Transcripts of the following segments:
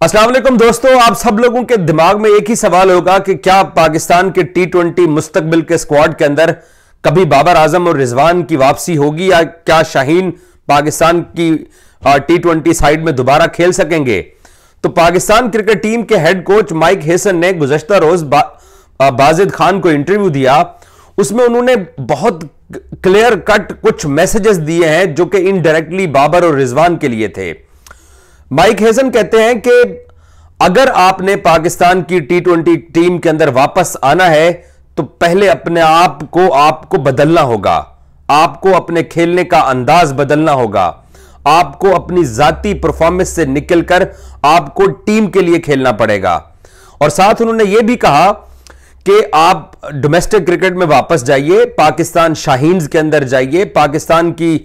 अस्सलाम वालेकुम दोस्तों, आप सब लोगों के दिमाग में एक ही सवाल होगा कि क्या पाकिस्तान के टी20 मुस्तकबिल के स्क्वाड के अंदर कभी बाबर आजम और रिजवान की वापसी होगी या क्या शाहीन पाकिस्तान की टी20 साइड में दोबारा खेल सकेंगे। तो पाकिस्तान क्रिकेट टीम के हेड कोच माइक हेसन ने गुज़श्ता रोज बाजिद खान को इंटरव्यू दिया। उसमें उन्होंने बहुत क्लियर कट कुछ मैसेजेस दिए हैं जो कि इनडायरेक्टली बाबर और रिजवान के लिए थे। माइक हेसन कहते हैं कि अगर आपने पाकिस्तान की टी20 टीम के अंदर वापस आना है तो पहले अपने आप को आपको बदलना होगा, आपको अपने खेलने का अंदाज बदलना होगा, आपको अपनी जाती परफॉर्मेंस से निकलकर आपको टीम के लिए खेलना पड़ेगा। और साथ उन्होंने यह भी कहा कि आप डोमेस्टिक क्रिकेट में वापस जाइए, पाकिस्तान शाहीन्स के अंदर जाइए, पाकिस्तान की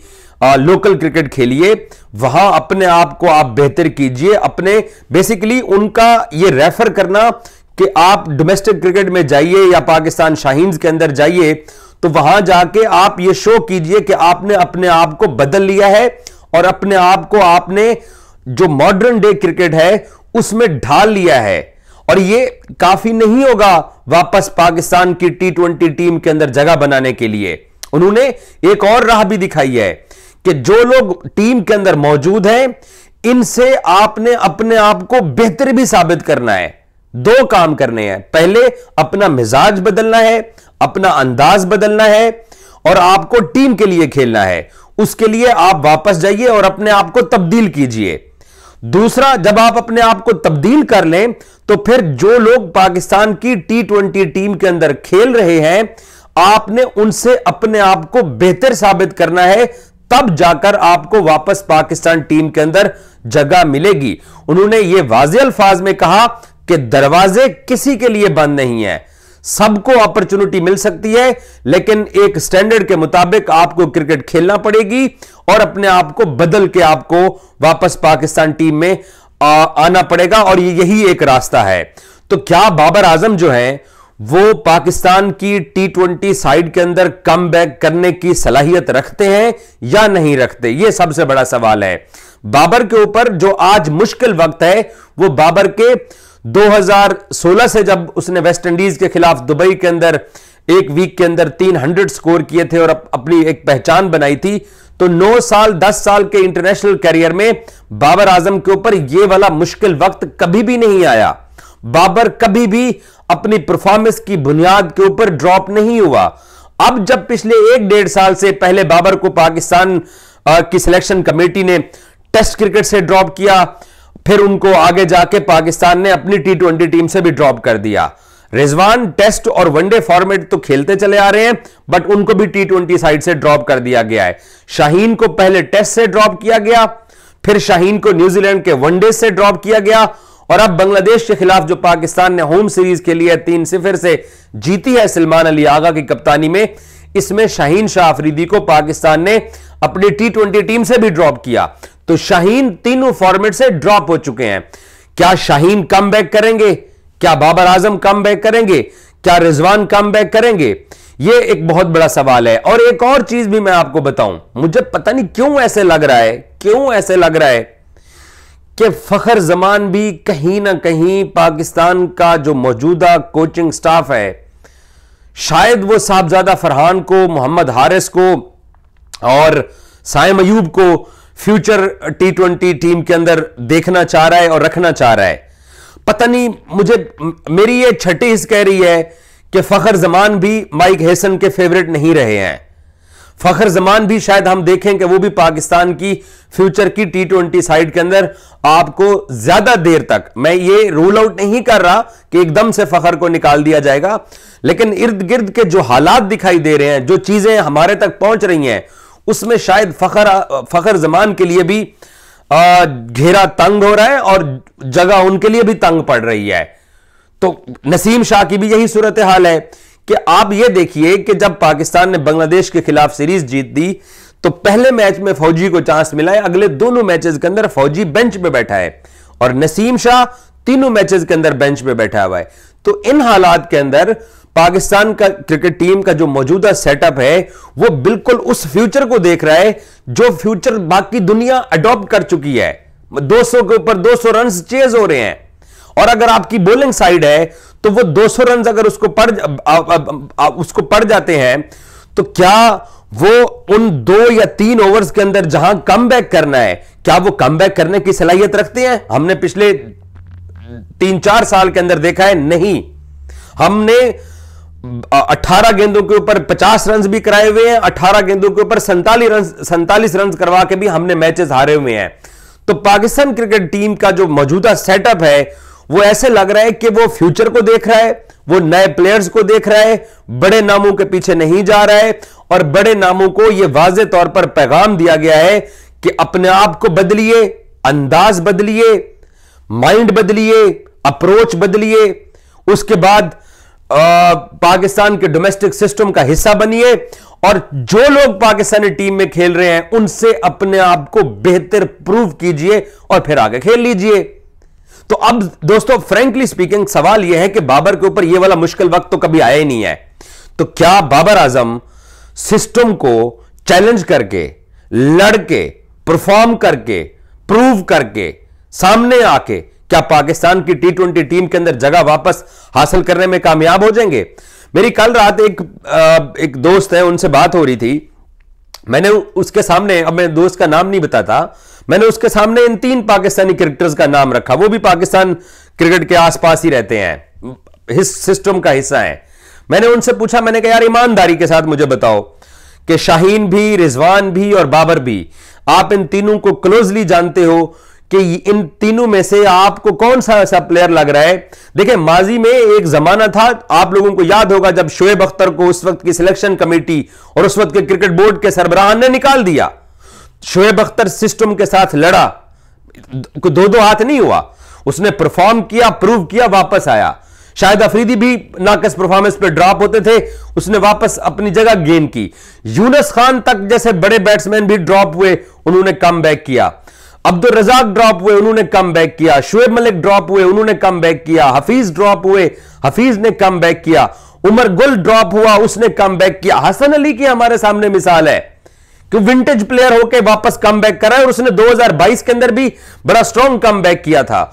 लोकल क्रिकेट खेलिए, वहां अपने आप को आप बेहतर कीजिए। अपने बेसिकली उनका ये रेफर करना कि आप डोमेस्टिक क्रिकेट में जाइए या पाकिस्तान शाहीन्स के अंदर जाइए तो वहां जाके आप ये शो कीजिए कि आपने अपने आप को बदल लिया है और अपने आप को आपने जो मॉडर्न डे क्रिकेट है उसमें ढाल लिया है। और ये काफी नहीं होगा वापस पाकिस्तान की टी20 टीम के अंदर जगह बनाने के लिए। उन्होंने एक और राह भी दिखाई है कि जो लोग टीम के अंदर मौजूद हैं इनसे आपने अपने आप को बेहतर भी साबित करना है। दो काम करने हैं, पहले अपना मिजाज बदलना है, अपना अंदाज बदलना है और आपको टीम के लिए खेलना है। उसके लिए आप वापस जाइए और अपने आप को तब्दील कीजिए। दूसरा, जब आप अपने आप को तब्दील कर लें तो फिर जो लोग पाकिस्तान की टी20 टीम के अंदर खेल रहे हैं आपने उनसे अपने आप को बेहतर साबित करना है, तब जाकर आपको वापस पाकिस्तान टीम के अंदर जगह मिलेगी। उन्होंने यह वाज़ेह अल्फाज में कहा कि दरवाजे किसी के लिए बंद नहीं है, सबको अपॉर्चुनिटी मिल सकती है, लेकिन एक स्टैंडर्ड के मुताबिक आपको क्रिकेट खेलना पड़ेगी और अपने आप को बदल के आपको वापस पाकिस्तान टीम में आना पड़ेगा और यही एक रास्ता है। तो क्या बाबर आजम जो है वो पाकिस्तान की टी20 साइड के अंदर कम बैक करने की सलाहियत रखते हैं या नहीं रखते, यह सबसे बड़ा सवाल है। बाबर के ऊपर जो आज मुश्किल वक्त है वो बाबर के 2016 से जब उसने वेस्ट इंडीज के खिलाफ दुबई के अंदर एक वीक के अंदर 300 स्कोर किए थे और अपनी एक पहचान बनाई थी, तो 9 साल 10 साल के इंटरनेशनल कैरियर में बाबर आजम के ऊपर यह वाला मुश्किल वक्त कभी भी नहीं आया। बाबर कभी भी अपनी परफॉर्मेंस की बुनियाद के ऊपर ड्रॉप नहीं हुआ। अब जब पिछले 1-1.5 साल से पहले बाबर को पाकिस्तान की सिलेक्शन कमेटी ने टेस्ट क्रिकेट से ड्रॉप किया, फिर उनको आगे जाके पाकिस्तान ने अपनी टी20 टीम से भी ड्रॉप कर दिया। रिजवान टेस्ट और वनडे फॉर्मेट तो खेलते चले आ रहे हैं बट उनको भी टी20 साइड से ड्रॉप कर दिया गया है। शाहीन को पहले टेस्ट से ड्रॉप किया गया, फिर शाहीन को न्यूजीलैंड के वनडे से ड्रॉप किया गया और अब बांग्लादेश के खिलाफ जो पाकिस्तान ने होम सीरीज के लिए 3-0 से जीती है सलमान अली आगा की कप्तानी में, इसमें शाहीन शाह अफरीदी को पाकिस्तान ने अपनी टी20 टीम से भी ड्रॉप किया। तो शाहीन तीनों फॉर्मेट से ड्रॉप हो चुके हैं। क्या शाहीन कम बैक करेंगे? क्या बाबर आजम कम बैक करेंगे? क्या रिजवान कम बैक करेंगे? यह एक बहुत बड़ा सवाल है। और एक और चीज भी मैं आपको बताऊं, मुझे पता नहीं क्यों ऐसे लग रहा है कि फखर जमान भी कहीं ना कहीं पाकिस्तान का जो मौजूदा कोचिंग स्टाफ है, शायद वो साहबजादा फरहान को, मोहम्मद हारिस को और साइम अयूब को फ्यूचर टी20 टीम के अंदर देखना चाह रहा है और रखना चाह रहा है। पता नहीं, मेरी ये छठी हिस्स कह रही है कि फखर जमान भी माइक हेसन के फेवरेट नहीं रहे हैं। फखर जमान भी शायद हम देखें कि वो भी पाकिस्तान की फ्यूचर की टी20 साइड के अंदर आपको ज्यादा देर तक, मैं ये रूल आउट नहीं कर रहा कि एकदम से फखर को निकाल दिया जाएगा, लेकिन इर्द गिर्द के जो हालात दिखाई दे रहे हैं, जो चीजें हमारे तक पहुंच रही हैं, उसमें शायद फखर जमान के लिए भी घेरा तंग हो रहा है और जगह उनके लिए भी तंग पड़ रही है। तो नसीम शाह की भी यही सूरत हाल है कि आप ये देखिए कि जब पाकिस्तान ने बांग्लादेश के खिलाफ सीरीज जीत दी तो पहले मैच में फौजी को चांस मिला है, अगले दोनों मैचेस के अंदर फौजी बेंच पे बैठा है और नसीम शाह तीनों मैचेस के अंदर बेंच पे बैठा हुआ है। तो इन हालात के अंदर पाकिस्तान का क्रिकेट टीम का जो मौजूदा सेटअप है वो बिल्कुल उस फ्यूचर को देख रहा है जो फ्यूचर बाकी दुनिया अडॉप्ट कर चुकी है। 200 के ऊपर 200 रन चेज हो रहे हैं, और अगर आपकी बॉलिंग साइड है तो वो 200 रन अगर उसको पड़ जाते हैं, तो क्या वो उन 2 या 3 ओवर्स के अंदर जहां कमबैक करना है, क्या वो कमबैक करने की सलाहियत रखते हैं? हमने पिछले 3-4 साल के अंदर देखा है, नहीं। हमने 18 गेंदों के ऊपर 50 रन भी कराए हुए हैं, 18 गेंदों के ऊपर 47 रन करवा के भी हमने मैचेस हारे हुए हैं। तो पाकिस्तान क्रिकेट टीम का जो मौजूदा सेटअप है वो ऐसे लग रहा है कि वो फ्यूचर को देख रहा है, वो नए प्लेयर्स को देख रहा है, बड़े नामों के पीछे नहीं जा रहा है, और बड़े नामों को यह वाज़ेह तौर पर पैगाम दिया गया है कि अपने आप को बदलिए, अंदाज बदलिए, माइंड बदलिए, अप्रोच बदलिए, उसके बाद पाकिस्तान के डोमेस्टिक सिस्टम का हिस्सा बनिए, और जो लोग पाकिस्तानी टीम में खेल रहे हैं उनसे अपने आप को बेहतर प्रूव कीजिए और फिर आगे खेल लीजिए। तो अब दोस्तों फ्रैंकली स्पीकिंग सवाल यह है कि बाबर के ऊपर यह वाला मुश्किल वक्त तो कभी आया ही नहीं है, तो क्या बाबर आजम सिस्टम को चैलेंज करके, लड़के, परफॉर्म करके, प्रूव करके, सामने आके क्या पाकिस्तान की T20 टीम के अंदर जगह वापस हासिल करने में कामयाब हो जाएंगे? मेरी कल रात एक दोस्त है, उनसे बात हो रही थी, मैंने उसके सामने, अब मैं दोस्त का नाम नहीं बताता, मैंने उसके सामने इन 3 पाकिस्तानी क्रिकेटर्स का नाम रखा, वो भी पाकिस्तान क्रिकेट के आसपास ही रहते हैं, इस सिस्टम का हिस्सा है। मैंने उनसे पूछा, मैंने कहा यार ईमानदारी के साथ मुझे बताओ कि शाहीन भी, रिजवान भी और बाबर भी, आप इन तीनों को क्लोजली जानते हो कि इन तीनों में से आपको कौन सा ऐसा प्लेयर लग रहा है? देखिए, माजी में एक जमाना था, आप लोगों को याद होगा, जब शोएब अख्तर को उस वक्त की सिलेक्शन कमेटी और उस वक्त के क्रिकेट बोर्ड के सरबराहान ने निकाल दिया। शोएब अख्तर सिस्टम के साथ लड़ा, 2-2 हाथ नहीं हुआ, उसने परफॉर्म किया, प्रूव किया, वापस आया। शाहिद अफरीदी भी नाकस परफॉर्मेंस पे ड्रॉप होते थे, उसने वापस अपनी जगह गेन की। यूनुस खान तक जैसे बड़े बैट्समैन भी ड्रॉप हुए, उन्होंने कम बैक किया। अब्दुल रजाक ड्रॉप हुए, उन्होंने कम बैक किया। शुएब मलिक ड्रॉप हुए, उन्होंने कम बैक किया। हफीज ड्रॉप हुए, हफीज ने कम बैक किया। उमर गुल ड्रॉप हुआ, उसने कम बैक किया। हसन अली की हमारे सामने मिसाल है कि विंटेज प्लेयर होकर वापस कम बैक करा है, और उसने 2022 के अंदर भी बड़ा स्ट्रॉन्ग कम बैक किया था।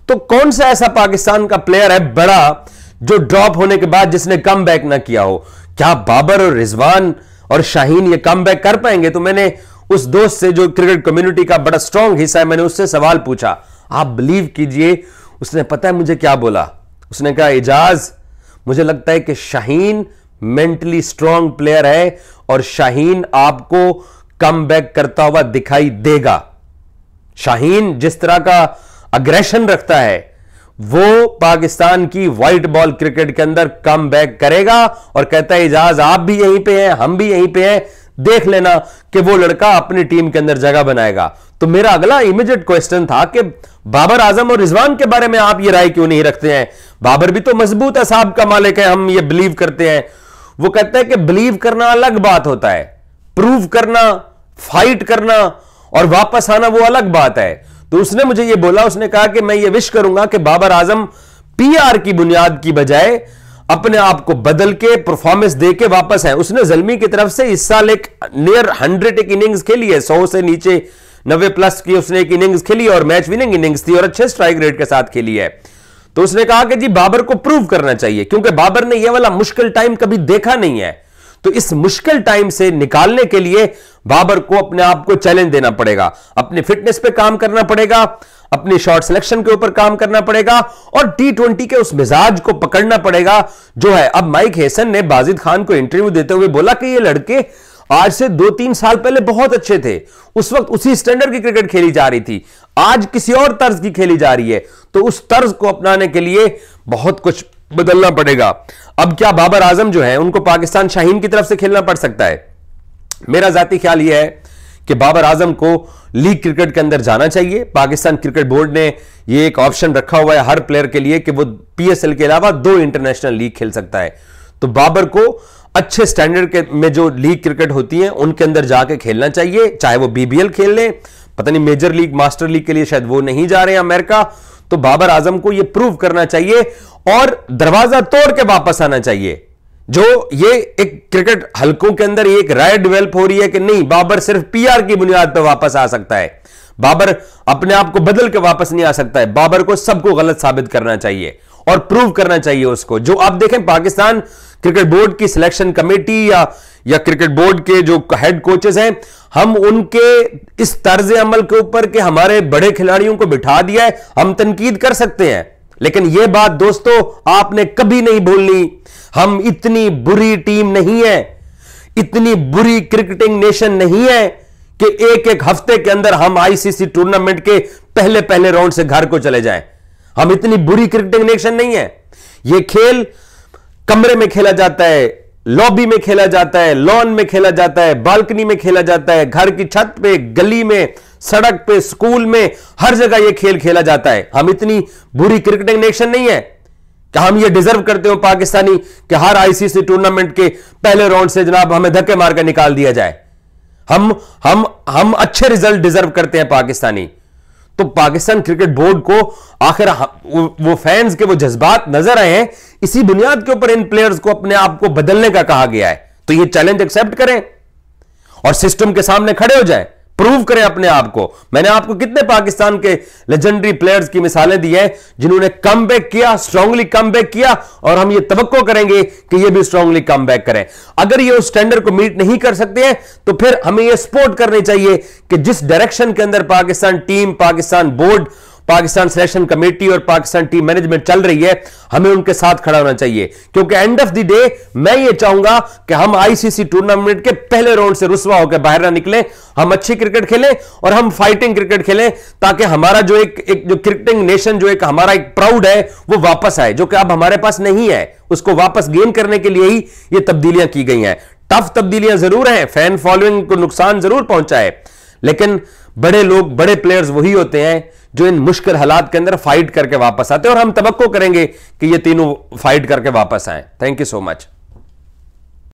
तो कौन सा ऐसा पाकिस्तान का प्लेयर है बड़ा जो ड्रॉप होने के बाद जिसने कम बैक ना किया हो? क्या बाबर और रिजवान और शाहीन ये कम बैक कर पाएंगे? तो मैंने उस दोस्त से जो क्रिकेट कम्युनिटी का बड़ा स्ट्रॉन्ग हिस्सा है, मैंने उससे सवाल पूछा। आप बिलीव कीजिए, उसने पता है मुझे क्या बोला? उसने कहा, एजाज, मुझे लगता है कि शाहीन मेंटली स्ट्रॉन्ग प्लेयर है और शाहीन आपको कम बैक करता हुआ दिखाई देगा। शाहीन जिस तरह का अग्रेशन रखता है वो पाकिस्तान की व्हाइट बॉल क्रिकेट के अंदर कम बैक करेगा। और कहता है, एजाज आप भी यहीं पे हैं, हम भी यहीं पे हैं, देख लेना कि वो लड़का अपनी टीम के अंदर जगह बनाएगा। तो मेरा अगला इमीडिएट क्वेश्चन था कि बाबर आजम और रिजवान के बारे में आप ये राय क्यों नहीं रखते हैं? बाबर भी तो मजबूत असाब का मालिक है, हम ये बिलीव करते हैं। वो कहता है कि बिलीव करना अलग बात होता है, प्रूव करना, फाइट करना और वापस आना वो अलग बात है। तो उसने मुझे ये बोला, उसने कहा कि मैं ये विश करूंगा कि बाबर आजम पीआर की बुनियाद की बजाय अपने आप को बदल के परफॉर्मेंस दे के वापस आए। उसने ज़ल्मी की तरफ से इस साल एक नियर 100 एक इनिंग्स खेली है, 100 से नीचे 90 प्लस की उसने एक इनिंग्स खेली और मैच विनिंग इनिंग्स थी और अच्छे स्ट्राइक रेट के साथ खेली है। तो उसने कहा कि जी बाबर को प्रूव करना चाहिए, क्योंकि बाबर ने यह वाला मुश्किल टाइम कभी देखा नहीं है। तो इस मुश्किल टाइम से निकालने के लिए बाबर को अपने आप को चैलेंज देना पड़ेगा, अपनी फिटनेस पे काम करना पड़ेगा, अपनी शॉट सिलेक्शन के ऊपर काम करना पड़ेगा और T20 के उस मिजाज को पकड़ना पड़ेगा जो है। अब माइक हेसन ने बाजिद खान को इंटरव्यू देते हुए बोला कि ये लड़के आज से 2-3 साल पहले बहुत अच्छे थे, उस वक्त उसी स्टैंडर्ड की क्रिकेट खेली जा रही थी, आज किसी और तर्ज की खेली जा रही है। तो उस तर्ज को अपनाने के लिए बहुत कुछ बदलना पड़ेगा। अब क्या बाबर आजम जो है उनको पाकिस्तान शाहीन की तरफ से खेलना पड़ सकता है? मेरा जाती ख्याल यह है कि बाबर आजम को लीग क्रिकेट के अंदर जाना चाहिए। पाकिस्तान क्रिकेट बोर्ड ने यह एक ऑप्शन रखा हुआ है हर प्लेयर के लिए कि वो PSL के अलावा 2 इंटरनेशनल लीग खेल सकता है। तो बाबर को अच्छे स्टैंडर्ड के में जो लीग क्रिकेट होती है उनके अंदर जाके खेलना चाहिए, चाहे वो BBL खेल ले, पता नहीं मेजर लीग, मास्टर लीग के लिए शायद वो नहीं जा रहे हैं अमेरिका। तो बाबर आजम को यह प्रूव करना चाहिए और दरवाजा तोड़ के वापस आना चाहिए। जो ये एक क्रिकेट हलकों के अंदर एक राय डेवलप हो रही है कि नहीं, बाबर सिर्फ PR की बुनियाद पर वापस आ सकता है, बाबर अपने आप को बदल के वापस नहीं आ सकता है। बाबर को सबको गलत साबित करना चाहिए और प्रूव करना चाहिए उसको। जो आप देखें पाकिस्तान क्रिकेट बोर्ड की सिलेक्शन कमेटी या क्रिकेट बोर्ड के जो हेड कोचेस हैं, हम उनके इस तर्ज अमल के ऊपर कि हमारे बड़े खिलाड़ियों को बिठा दिया है, हम तनकीद कर सकते हैं, लेकिन यह बात दोस्तों आपने कभी नहीं भूलनी, हम इतनी बुरी टीम नहीं है, इतनी बुरी क्रिकेटिंग नेशन नहीं है कि एक एक हफ्ते के अंदर हम आईसीसी टूर्नामेंट के पहले पहले राउंड से घर को चले जाएं। हम इतनी बुरी क्रिकेटिंग नेशन नहीं है। यह खेल कमरे में खेला जाता है, लॉबी में खेला जाता है, लॉन में खेला जाता है, बालकनी में खेला जाता है, घर की छत पे, गली में, सड़क पे, स्कूल में, हर जगह यह खेल खेला जाता है। हम इतनी बुरी क्रिकेटिंग नेशन नहीं है कि हम ये डिजर्व करते हो पाकिस्तानी कि हर आईसीसी टूर्नामेंट के पहले राउंड से जनाब हमें धक्के मारकर निकाल दिया जाए। हम अच्छे रिजल्ट डिजर्व करते हैं पाकिस्तानी। तो पाकिस्तान क्रिकेट बोर्ड को आखिर वो फैंस के वो जज्बात नजर आए हैं, इसी बुनियाद के ऊपर इन प्लेयर्स को अपने आप को बदलने का कहा गया है। तो ये चैलेंज एक्सेप्ट करें और सिस्टम के सामने खड़े हो जाएं, प्रूव करें अपने आप को। मैंने आपको कितने पाकिस्तान के लेजेंडरी प्लेयर्स की मिसालें दी हैं जिन्होंने कमबैक किया, स्ट्रांगली कमबैक किया, और हम ये तवक्को करेंगे कि ये भी स्ट्रांगली कमबैक करें। अगर ये उस स्टैंडर्ड को मीट नहीं कर सकते हैं तो फिर हमें ये सपोर्ट करनी चाहिए कि जिस डायरेक्शन के अंदर Pakistan team, Pakistan board, Pakistan selection committee और पाकिस्तान टीम मैनेजमेंट चल रही है, हमें उनके साथ खड़ा होना चाहिए। क्योंकि एंड ऑफ द डे मैं ये चाहूंगा कि हम आईसीसी टूर्नामेंट के पहले राउंड से रुस्वा होकर बाहर ना निकलें, हम अच्छी क्रिकेट खेलें और हम फाइटिंग क्रिकेट खेलें, ताकि हमारा जो एक जो क्रिकेटिंग नेशन, जो एक हमारा एक प्राउड है, वो वापस आए, जो कि अब हमारे पास नहीं है। उसको वापस गेन करने के लिए ही ये तब्दीलियां की गई हैं। टफ तब्दीलियां जरूर हैं, फैन फॉलोइंग को नुकसान जरूर पहुंचा है, लेकिन बड़े लोग, बड़े प्लेयर्स वही होते हैं जो इन मुश्किल हालात के अंदर फाइट करके वापस आते हैं, और हम तवक्को करेंगे कि ये तीनों फाइट करके वापस आए। Thank you so much.